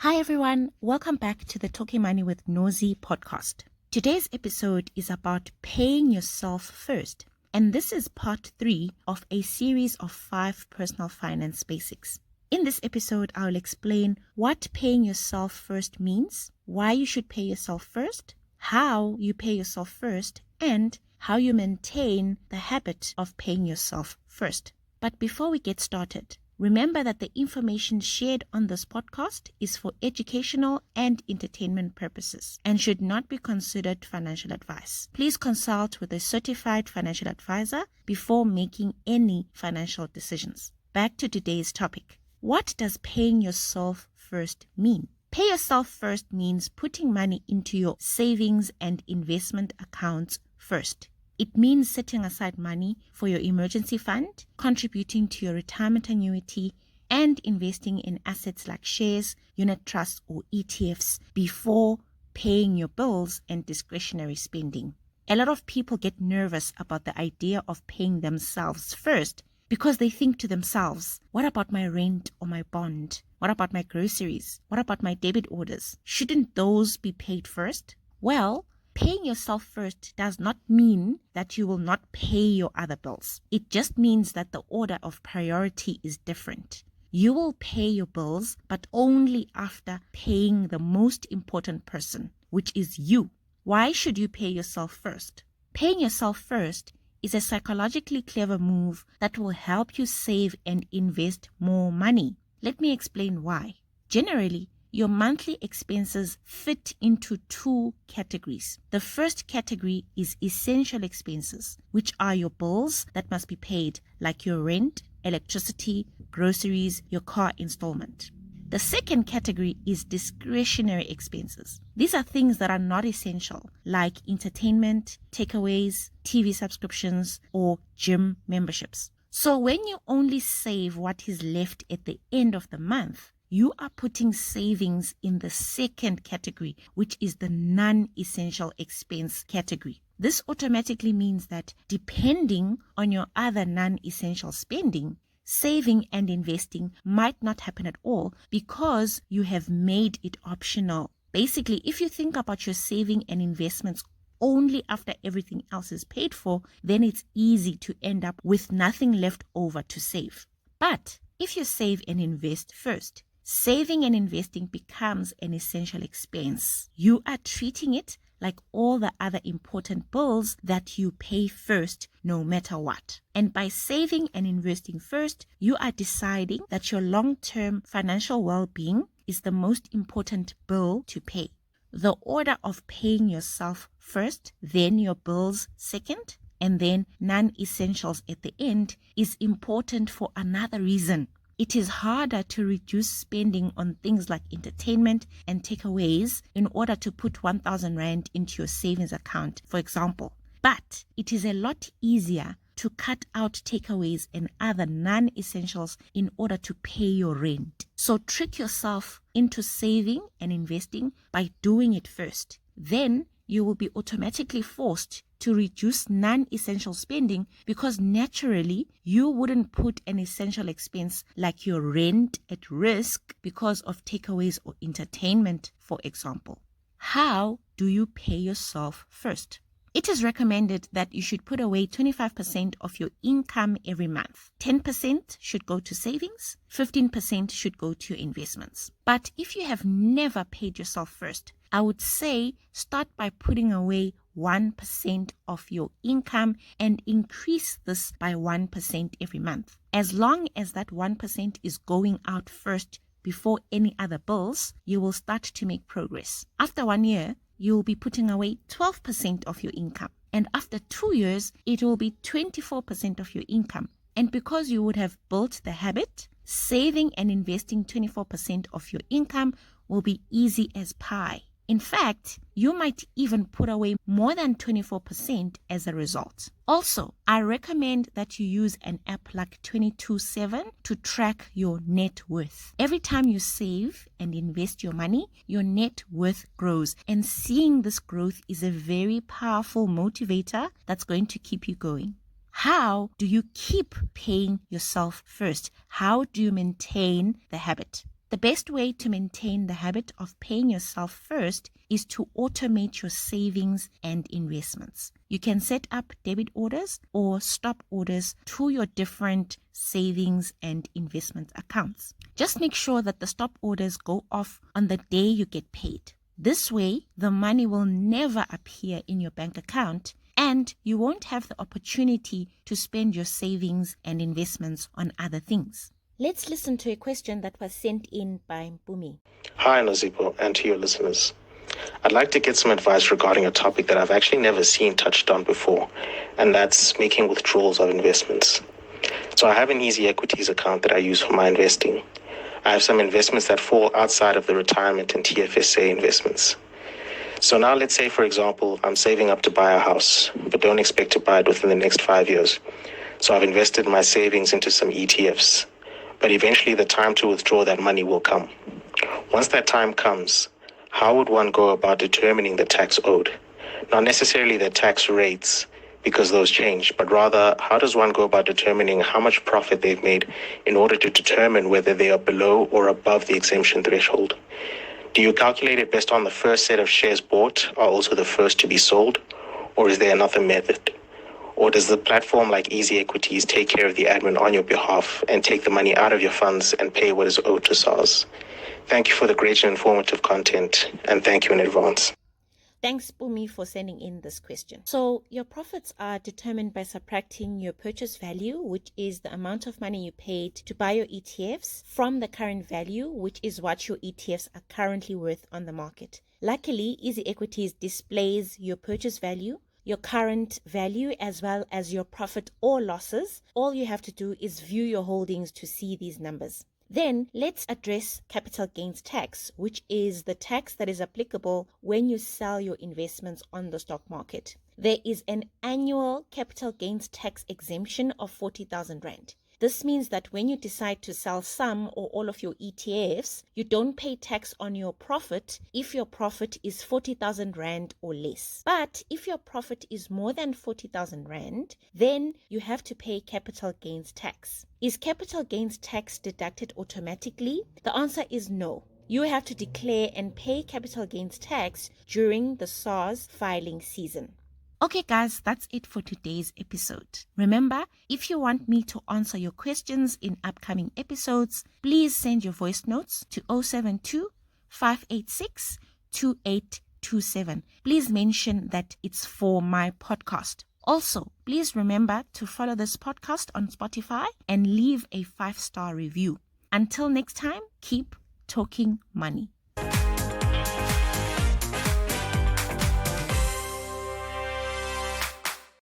Hi everyone, welcome back to the Talking Money with Nozi podcast. Today's episode is about paying yourself first, and this is part 3 of a series of 5 personal finance basics. In this episode, I'll explain what paying yourself first means, why you should pay yourself first, how you pay yourself first, and how you maintain the habit of paying yourself first. But before we get started, remember that the information shared on this podcast is for educational and entertainment purposes and should not be considered financial advice. Please consult with a certified financial advisor before making any financial decisions. Back to today's topic. What does paying yourself first mean? Pay yourself first means putting money into your savings and investment accounts first. It means setting aside money for your emergency fund, contributing to your retirement annuity, and investing in assets like shares, unit trusts, or ETFs before paying your bills and discretionary spending. A lot of people get nervous about the idea of paying themselves first because they think to themselves, what about my rent or my bond? What about my groceries? What about my debit orders? Shouldn't those be paid first? Well, paying yourself first does not mean that you will not pay your other bills. It just means that the order of priority is different. You will pay your bills, but only after paying the most important person, which is you. Why should you pay yourself first? Paying yourself first is a psychologically clever move that will help you save and invest more money. Let me explain why. Generally, your monthly expenses fit into 2 categories. The first category is essential expenses, which are your bills that must be paid, like your rent, electricity, groceries, your car installment. The second category is discretionary expenses. These are things that are not essential, like entertainment, takeaways, TV subscriptions, or gym memberships. So when you only save what is left at the end of the month, you are putting savings in the second category, which is the non-essential expense category. This automatically means that depending on your other non-essential spending, saving and investing might not happen at all because you have made it optional. Basically, if you think about your saving and investments only after everything else is paid for, then it's easy to end up with nothing left over to save. But if you save and invest first, saving and investing becomes an essential expense. You are treating it like all the other important bills that you pay first, no matter what. And by saving and investing first, you are deciding that your long-term financial well-being is the most important bill to pay. The order of paying yourself first, then your bills second, and then non-essentials at the end is important for another reason. It is harder to reduce spending on things like entertainment and takeaways in order to put 1,000 Rand into your savings account, for example. But it is a lot easier to cut out takeaways and other non-essentials in order to pay your rent. So trick yourself into saving and investing by doing it first. Then you will be automatically forced to reduce non-essential spending because naturally you wouldn't put an essential expense like your rent at risk because of takeaways or entertainment, for example. How do you pay yourself first? It is recommended that you should put away 25% of your income every month. 10% should go to savings, 15% should go to your investments. But if you have never paid yourself first, I would say start by putting away 1% of your income and increase this by 1% every month. As long as that 1% is going out first before any other bills, you will start to make progress. After 1 year, you will be putting away 12% of your income. And after 2 years, it will be 24% of your income. And because you would have built the habit, saving and investing 24% of your income will be easy as pie. In fact, you might even put away more than 24% as a result. Also, I recommend that you use an app like 22/7 to track your net worth. Every time you save and invest your money, your net worth grows. And seeing this growth is a very powerful motivator that's going to keep you going. How do you keep paying yourself first? How do you maintain the habit? The best way to maintain the habit of paying yourself first is to automate your savings and investments. You can set up debit orders or stop orders to your different savings and investment accounts. Just make sure that the stop orders go off on the day you get paid. This way, the money will never appear in your bank account and you won't have the opportunity to spend your savings and investments on other things. Let's listen to a question that was sent in by Mpumi. Hi, Nozi, and to your listeners. I'd like to get some advice regarding a topic that I've actually never seen touched on before, and that's making withdrawals of investments. So I have an Easy Equities account that I use for my investing. I have some investments that fall outside of the retirement and TFSA investments. So now let's say, for example, I'm saving up to buy a house, but don't expect to buy it within the next 5 years. So I've invested my savings into some ETFs, but eventually the time to withdraw that money will come. Once that time comes, how would one go about determining the tax owed? Not necessarily the tax rates, because those change, but rather, how does one go about determining how much profit they've made in order to determine whether they are below or above the exemption threshold? Do you calculate it based on the first set of shares bought are also the first to be sold, or is there another method? Or does the platform like Easy Equities take care of the admin on your behalf and take the money out of your funds and pay what is owed to SARS? Thank you for the great and informative content, and thank you in advance. Thanks, Bumi, for sending in this question. So your profits are determined by subtracting your purchase value, which is the amount of money you paid to buy your ETFs, from the current value, which is what your ETFs are currently worth on the market. Luckily, Easy Equities displays your purchase value, your current value, as well as your profit or losses. All you have to do is view your holdings to see these numbers. Then let's address capital gains tax, which is the tax that is applicable when you sell your investments on the stock market. There is an annual capital gains tax exemption of 40,000 Rand. This means that when you decide to sell some or all of your ETFs, you don't pay tax on your profit if your profit is 40,000 Rand or less. But if your profit is more than 40,000 Rand, then you have to pay capital gains tax. Is capital gains tax deducted automatically? The answer is no. You have to declare and pay capital gains tax during the SARS filing season. Okay guys, that's it for today's episode. Remember, if you want me to answer your questions in upcoming episodes, please send your voice notes to 072 586 2827. Please mention that it's for my podcast. Also, please remember to follow this podcast on Spotify and leave a 5-star review. Until next time, keep talking money.